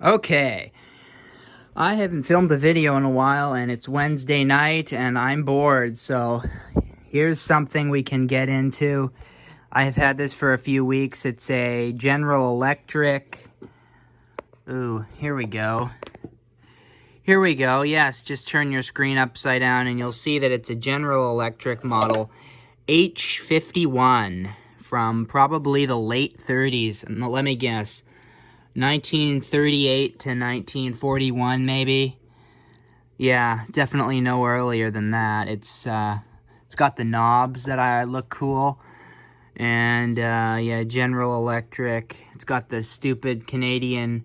Okay, I haven't filmed a video in a while and it's Wednesday night and I'm bored, so here's something we can get into. I have had this for a few weeks. It's a General Electric. Ooh, here we go. Here we go. Yes, just turn your screen upside down and you'll see that it's a General Electric model H51 from probably the late 30s. Let me guess. 1938 to 1941, maybe. Yeah, definitely no earlier than that. It's got the knobs that look cool, and yeah, General Electric. It's got the stupid Canadian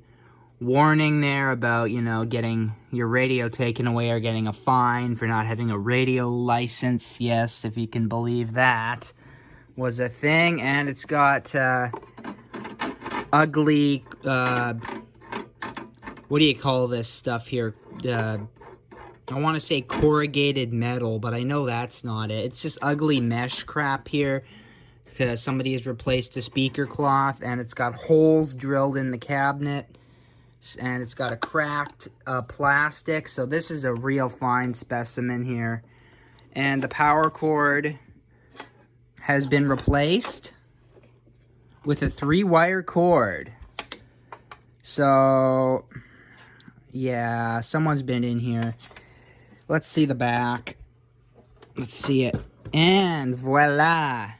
warning there about, you know, getting your radio taken away or getting a fine for not having a radio license. Yes, if you can believe that was a thing, and it's got ugly, what do you call this stuff here? I want to say corrugated metal, but I know that's not it. It's just ugly mesh crap here, because somebody has replaced the speaker cloth, and it's got holes drilled in the cabinet, and it's got a cracked plastic, so this is a real fine specimen here. And the power cord has been replaced with a 3-wire cord. So, yeah, someone's been in here. Let's see the back. Let's see it. And voila!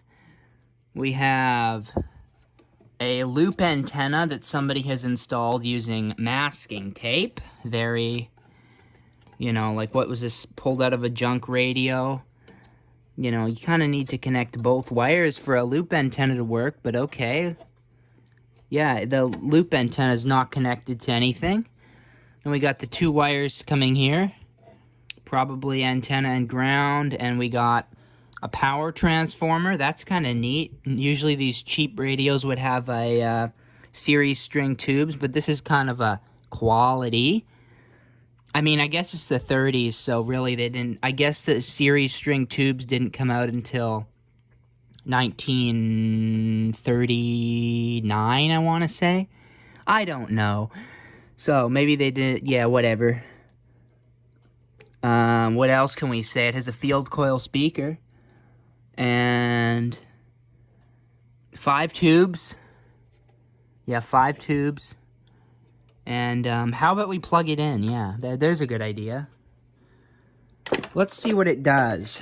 We have a loop antenna that somebody has installed using masking tape. Very, you know, like what was this, pulled out of a junk radio? You know, you kind of need to connect both wires for a loop antenna to work, but okay. Yeah, the loop antenna is not connected to anything. And we got the 2 wires coming here. Probably antenna and ground. And we got a power transformer. That's kind of neat. Usually these cheap radios would have a series string tubes, but this is kind of a quality. I mean, I guess it's the 30s, so really they didn't... I guess the series string tubes didn't come out until 1939, I want to say. I don't know. So, maybe they did... Yeah, whatever. What else can we say? It has a field coil speaker. And 5 tubes. Yeah, 5 tubes. And how about we plug it in? Yeah, there's a good idea. Let's see what it does.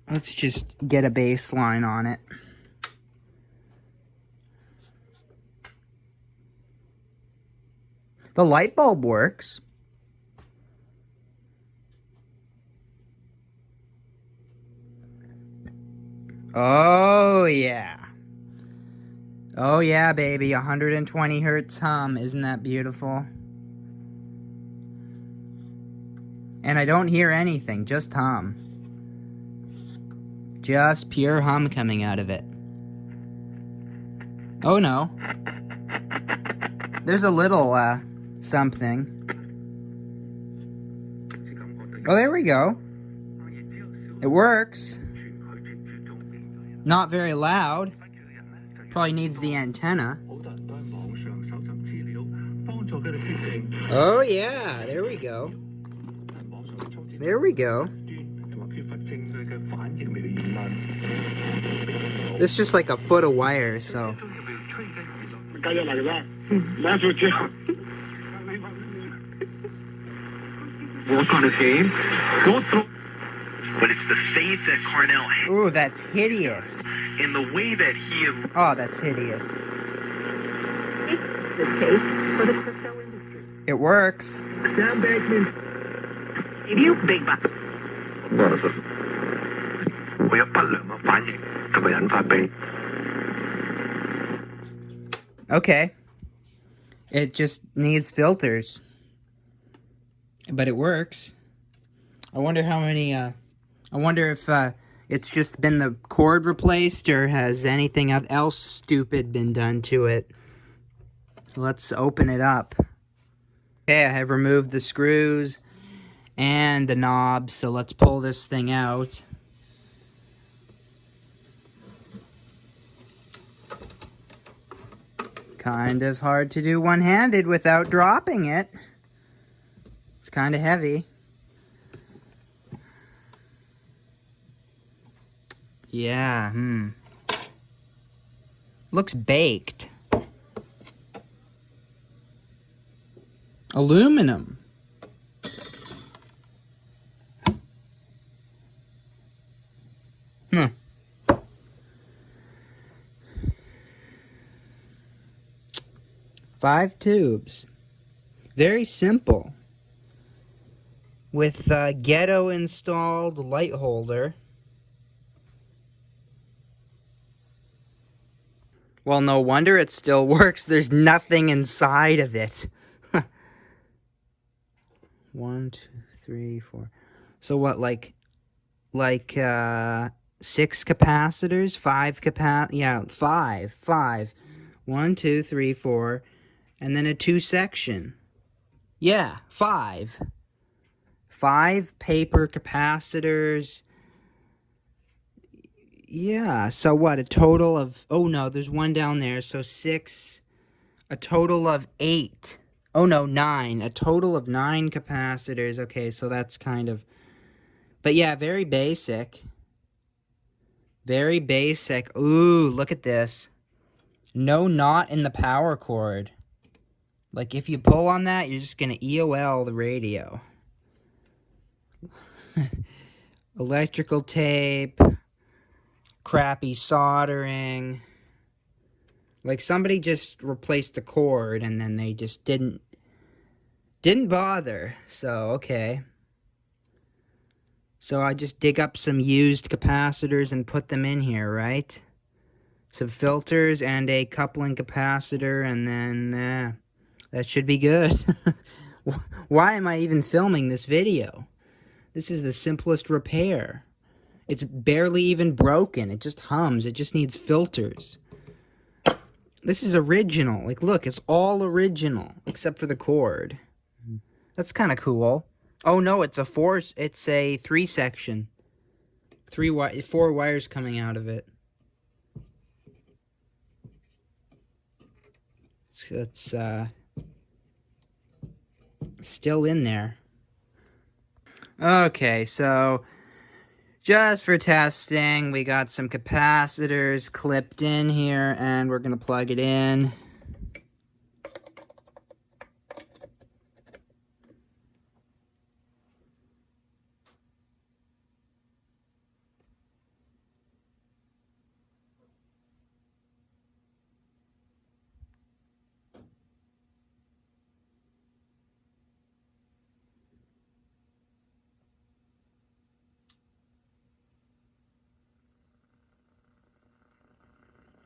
Let's just get a baseline on it. The light bulb works. Oh, yeah. Oh, yeah, baby. 120 hertz hum. Isn't that beautiful? And I don't hear anything. Just hum. Just pure hum coming out of it. Oh, no. There's a little, something. Oh, there we go. It works. Not very loud. Probably needs the antenna. Oh yeah, there we go. There we go. This is just like a foot of wire, so. Work on his game. But it's the faith that Cornell has. Ooh, that's hideous. In the way that he... Oh, that's hideous. This case for the crypto industry. It works. Sam Bankman. You big buck. Okay. It just needs filters. But it works. I wonder how many, I wonder if, it's just been the cord replaced, or has anything else stupid been done to it. Let's open it up. Okay, I have removed the screws and the knob, so let's pull this thing out. kind of hard to do one-handed without dropping it. It's kind of heavy. Yeah, looks baked. Aluminum. Hmm. Five tubes. Very simple. With ghetto installed light holder. Well, no wonder it still works. There's nothing inside of it. 1, 2, 3, 4. So what, like 6 capacitors? 5. 1, 2, 3, 4. And then a 2-section. Yeah, 5. 5 paper capacitors. Yeah, so what, a total of... Oh, no, there's one down there, so 6. A total of 8. Oh, no, 9. A total of 9 capacitors. Okay, so that's kind of... But yeah, very basic. Very basic. Ooh, look at this. No knot in the power cord. Like, if you pull on that, you're just going to EOL the radio. Electrical tape. Crappy soldering. Like, somebody just replaced the cord, and then they just didn't bother. So, okay. So I just dig up some used capacitors and put them in here, right? Some filters and a coupling capacitor, and then that should be good. Why am I even filming this video? This is the simplest repair. It's barely even broken. It just hums. It just needs filters. This is original. Like, look, it's all original except for the cord. That's kind of cool. Oh no, it's a 3-section. 4 wires coming out of it. It's still in there. Okay, so just for testing, we got some capacitors clipped in here, and we're gonna plug it in.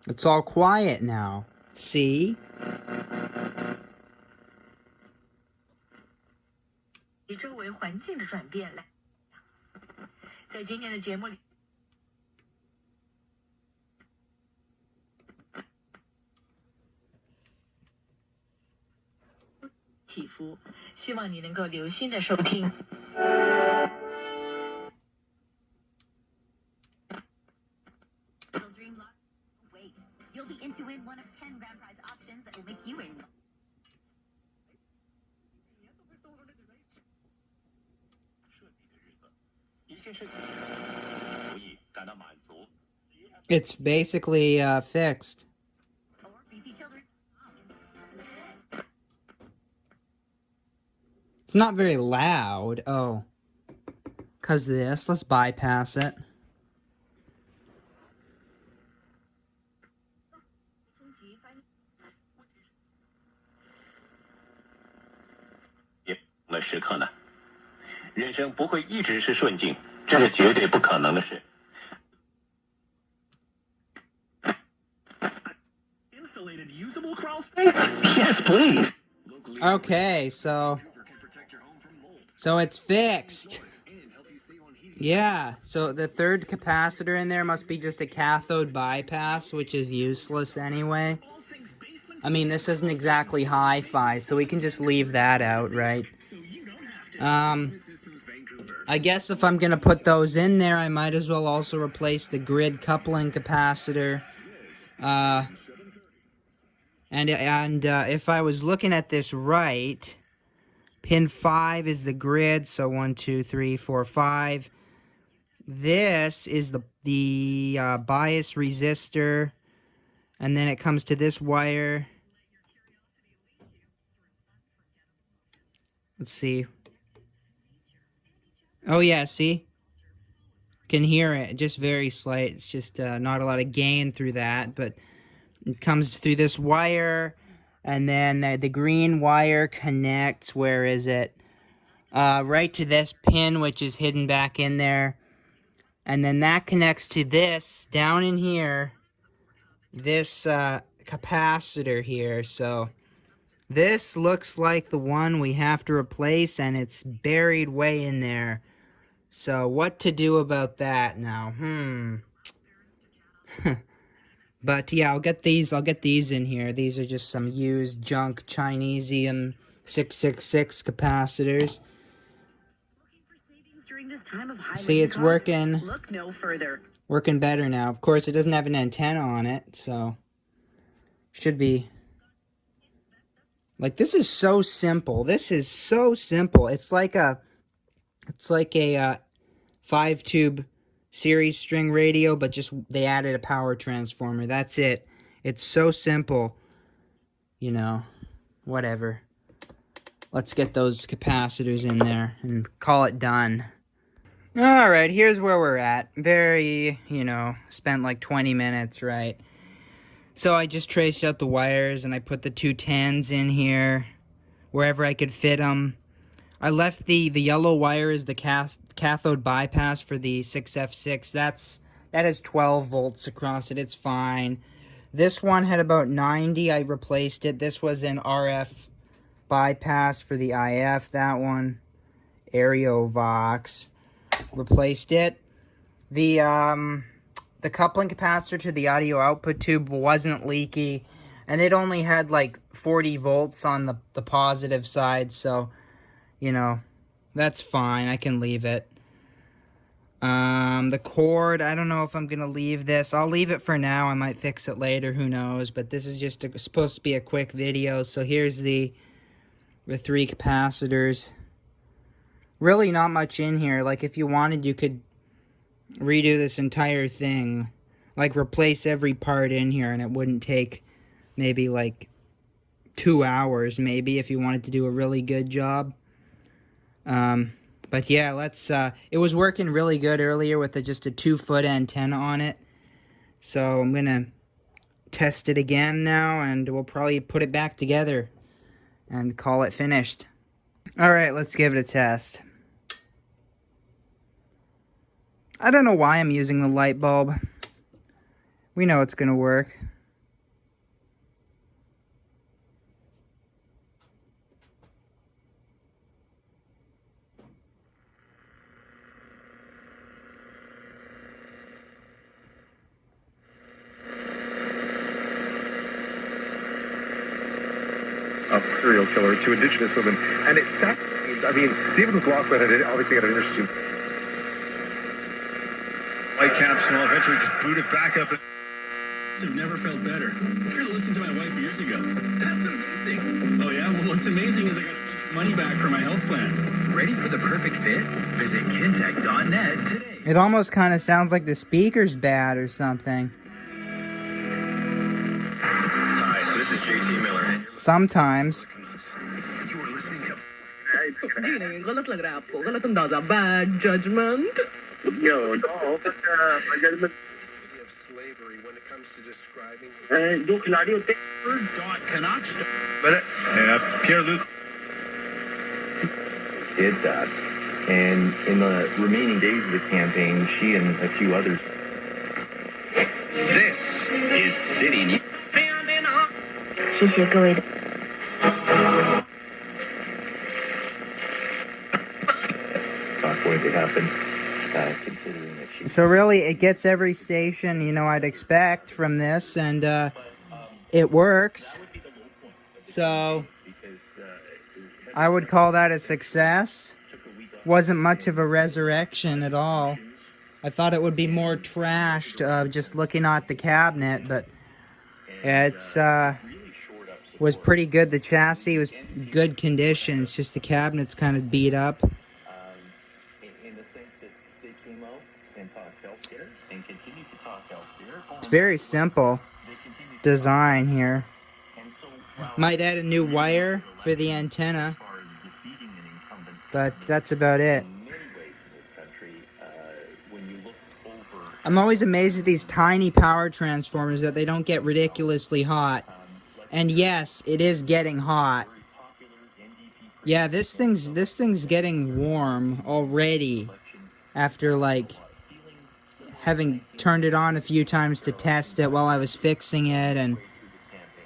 It's all quiet now. See? 以周围环境的转变来。在今天的节目里，起伏，希望你能够留心的收听。You'll be into win one of 10 grand prize options that will make you in. 一些事情无意感到满足。 It's basically fixed. Or BC Children. It's not very loud. Oh. 'Cause this. Let's bypass it. Yep, 那时刻呢？人生不会一直是顺境，这是绝对不可能的事。Insulated usable crawl space? Yes, please. Okay, so it's fixed. Yeah, so the third capacitor in there must be just a cathode bypass, which is useless anyway. I mean, this isn't exactly hi-fi, so we can just leave that out, right? I guess if I'm gonna put those in there, I might as well also replace the grid coupling capacitor. And if I was looking at this right, pin 5 is the grid, so 1, 2, 3, 4, 5. This is the bias resistor, and then it comes to this wire. Let's see. Oh yeah, see? Can hear it, just very slight. It's just not a lot of gain through that, but it comes through this wire, and then the green wire connects, where is it? Right to this pin, which is hidden back in there. And then that connects to this, down in here, this capacitor here. So this looks like the one we have to replace, and it's buried way in there. So what to do about that now? But yeah, I'll get these in here. These are just some used junk Chinesium 666 capacitors. See, it's working. Look no further. Working better now. Of course, it doesn't have an antenna on it, so should be. Like, this is so simple. This is so simple. It's like a 5-tube series string radio, but just they added a power transformer. That's it. It's so simple. You know, whatever. Let's get those capacitors in there and call it done. Alright, here's where we're at. Very, spent like 20 minutes, right? So I just traced out the wires and I put the 210s in here, wherever I could fit them. I left the yellow wire as the cathode bypass for the 6F6. That has 12 volts across it. It's fine. This one had about 90. I replaced it. This was an RF bypass for the IF. That one, Aerovox. Replaced it. The coupling capacitor to the audio output tube wasn't leaky, and it only had like 40 volts on the positive side, so that's fine. I can leave it. The cord, I don't know if I'm gonna leave this. I'll leave it for now. I might fix it later, who knows, but this is just supposed to be a quick video. So here's the 3 capacitors. Really not much in here. Like, if you wanted, you could redo this entire thing. Like, replace every part in here, and it wouldn't take maybe like 2 hours, maybe, if you wanted to do a really good job. But yeah, let's, it was working really good earlier with just a 2-foot antenna on it. So I'm gonna test it again now, and we'll probably put it back together and call it finished. Alright, let's give it a test. I don't know why I'm using the light bulb. We know it's gonna work. A serial killer to indigenous women, and it's that. I mean, David McLaughlin had obviously had an interesting. White caps and all eventually just boot it back up. I've never felt better. I should have listened to my wife years ago. That's amazing. Oh yeah? Well, what's amazing is I got money back for my health plan. Ready for the perfect fit? Visit Kintec.net today. It almost kind of sounds like the speaker's bad or something. Hi, this is JT Miller. Sometimes. You were listening to. Bad judgment. No, but my judgment. Of slavery when it comes to describing. Do खिलाड़ी होते Don Canucks. but Pierre-Luc Did that. And in the remaining days of the campaign, she and a few others. This is City News. 谢谢各位的。 Thought going to happen, considering that she. So really, it gets every station, I'd expect from this, and it works. So I would call that a success. Wasn't much of a resurrection at all. I thought it would be more trashed, just looking at the cabinet, but it's was pretty good. The chassis was good condition. It's just the cabinet's kind of beat up. In the sense that they came out and talked healthcare and continue to talk healthcare. It's very simple design here. Might add a new wire for the antenna, but that's about it. I'm always amazed at these tiny power transformers that they don't get ridiculously hot. And yes, it is getting hot. Yeah, this thing's getting warm already after like having turned it on a few times to test it while I was fixing it and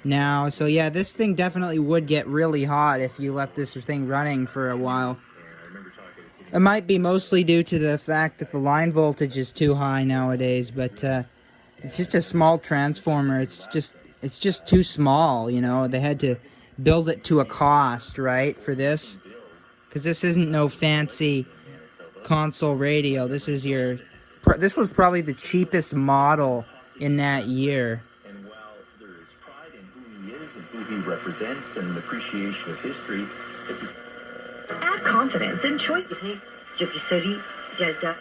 now. So yeah, this thing definitely would get really hot if you left this thing running for a while. It might be mostly due to the fact that the line voltage is too high nowadays, but it's just a small transformer. It's just too small, you know. They had to build it to a cost, right, for this, because this isn't no fancy console radio. This is your. This was probably the cheapest model in that year. And while there is pride in who he is and who he represents and an appreciation of history, this is. Add confidence and choice. Je serai Delta.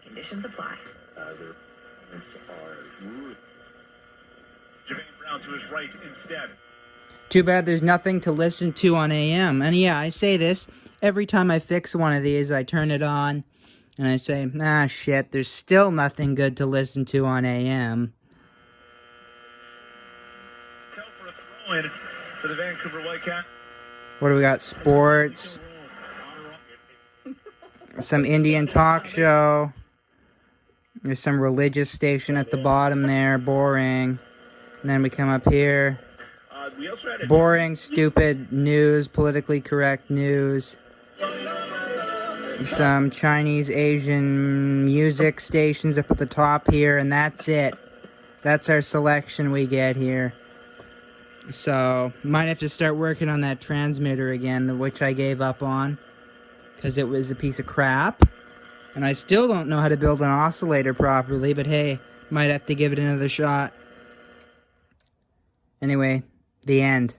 Conditions apply. Their comments are rude. Jermaine Brown to his right instead. Too bad there's nothing to listen to on AM. And yeah, I say this every time I fix one of these. I turn it on and I say, ah, shit, there's still nothing good to listen to on AM. Tell for a throw-in for the Vancouver Whitecaps. What do we got? Sports. Some Indian talk show. There's some religious station at the bottom there. Boring. And then we come up here. We also had a Boring, stupid news, politically correct news. Some Chinese, Asian music stations up at the top here, and that's it. That's our selection we get here. So, might have to start working on that transmitter again, which I gave up on, because it was a piece of crap. And I still don't know how to build an oscillator properly, but hey, might have to give it another shot. Anyway, the end.